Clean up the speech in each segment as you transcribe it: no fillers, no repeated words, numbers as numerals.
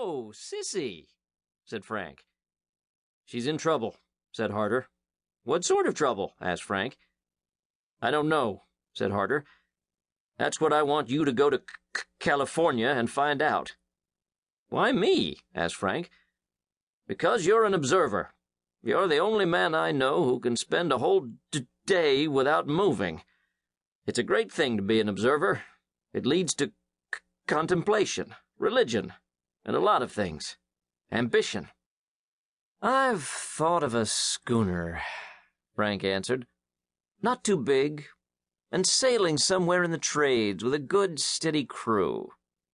"Oh, Sissy," said Frank. "She's in trouble," said Harder. "What sort of trouble?" asked Frank. "I don't know," said Harder. "That's what I want you to go to California and find out." "Why me?" asked Frank. "Because you're an observer. You're the only man I know who can spend a whole day without moving. It's a great thing to be an observer. It leads to contemplation, religion, and a lot of things. Ambition." "I've thought of a schooner," Frank answered. "Not too big, and sailing somewhere in the trades with a good, steady crew.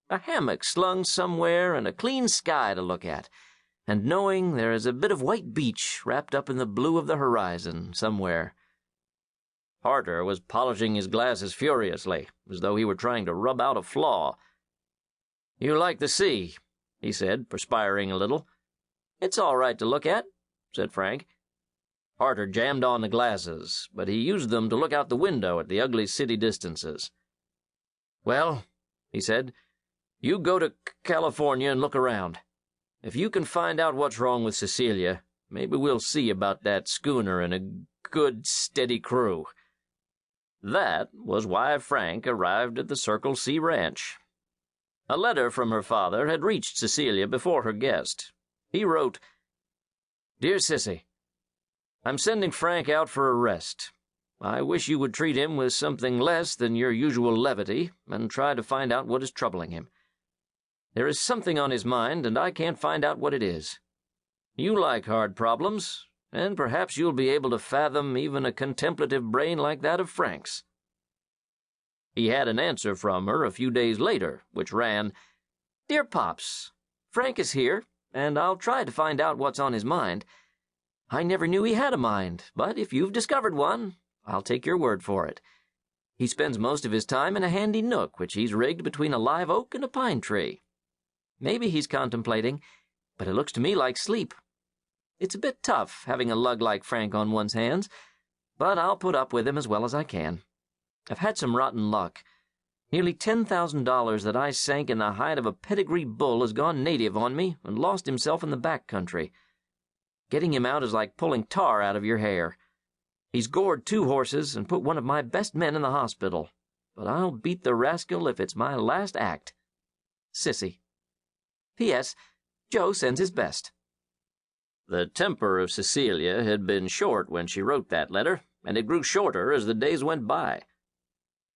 A hammock slung somewhere and a clean sky to look at, and knowing there is a bit of white beach wrapped up in the blue of the horizon somewhere." Harder was polishing his glasses furiously, as though he were trying to rub out a flaw. "You like the sea," he said, perspiring a little. "It's all right to look at," said Frank. Harder jammed on the glasses, but he used them to look out the window at the ugly city distances. "Well," he said, "you go to California and look around. If you can find out what's wrong with Cecilia, maybe we'll see about that schooner and a good, steady crew." That was why Frank arrived at the Circle C Ranch. A letter from her father had reached Cecilia before her guest. He wrote, "Dear Sissy, I'm sending Frank out for a rest. I wish you would treat him with something less than your usual levity and try to find out what is troubling him. There is something on his mind, and I can't find out what it is. You like hard problems, and perhaps you'll be able to fathom even a contemplative brain like that of Frank's." He had an answer from her a few days later, which ran, "Dear Pops, Frank is here, and I'll try to find out what's on his mind. I never knew he had a mind, but if you've discovered one, I'll take your word for it. He spends most of his time in a handy nook which he's rigged between a live oak and a pine tree. Maybe he's contemplating, but it looks to me like sleep. It's a bit tough having a lug like Frank on one's hands, but I'll put up with him as well as I can. I've had some rotten luck. Nearly $10,000 that I sank in the hide of a pedigree bull has gone native on me and lost himself in the back country. Getting him out is like pulling tar out of your hair. He's gored 2 horses and put one of my best men in the hospital, but I'll beat the rascal if it's my last act. Sissy. P.S. Joe sends his best." The temper of Cecilia had been short when she wrote that letter, and it grew shorter as the days went by.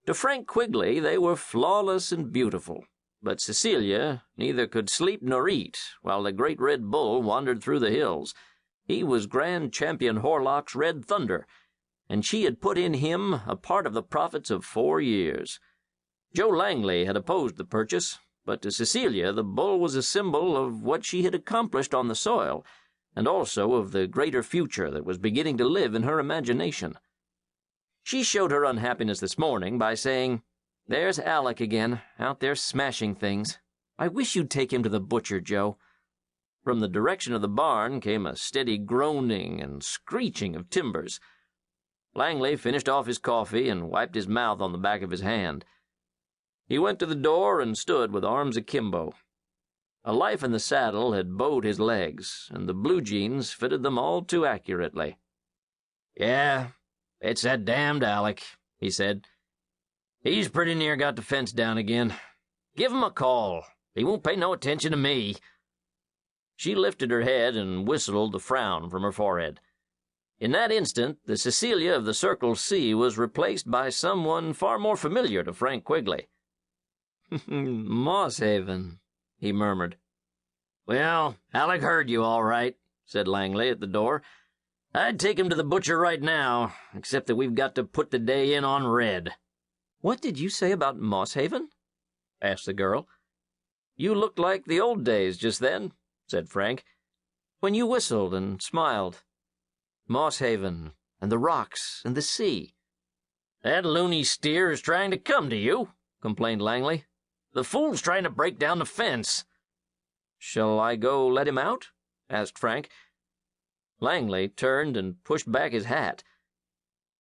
To Frank Quigley they were flawless and beautiful, but Cecilia neither could sleep nor eat while the great red bull wandered through the hills. He was Grand Champion Horlock's Red Thunder, and she had put in him a part of the profits of 4 years. Joe Langley had opposed the purchase, but to Cecilia the bull was a symbol of what she had accomplished on the soil, and also of the greater future that was beginning to live in her imagination. She showed her unhappiness this morning by saying, "There's Alec again, out there smashing things. I wish you'd take him to the butcher, Joe." From the direction of the barn came a steady groaning and screeching of timbers. Langley finished off his coffee and wiped his mouth on the back of his hand. He went to the door and stood with arms akimbo. A life in the saddle had bowed his legs, and the blue jeans fitted them all too accurately. "Yeah, it's that damned Alec," he said. "He's pretty near got the fence down again. Give him a call. He won't pay no attention to me." She lifted her head and whistled the frown from her forehead. In that instant, the Cecilia of the Circle C was replaced by someone far more familiar to Frank Quigley. "Mosshaven," he murmured. "Well, Alec heard you all right," said Langley at the door. "I'd take him to the butcher right now, except that we've got to put the day in on red." "What did you say about Mosshaven?" asked the girl. "You looked like the old days just then," said Frank, "when you whistled and smiled. Mosshaven, and the rocks, and the sea." "That loony steer is trying to come to you," complained Langley. "The fool's trying to break down the fence." "Shall I go let him out?" asked Frank. Langley turned and pushed back his hat.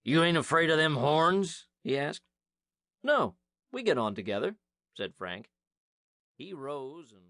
"You ain't afraid of them horns?" he asked. "No, we get on together," said Frank. He rose and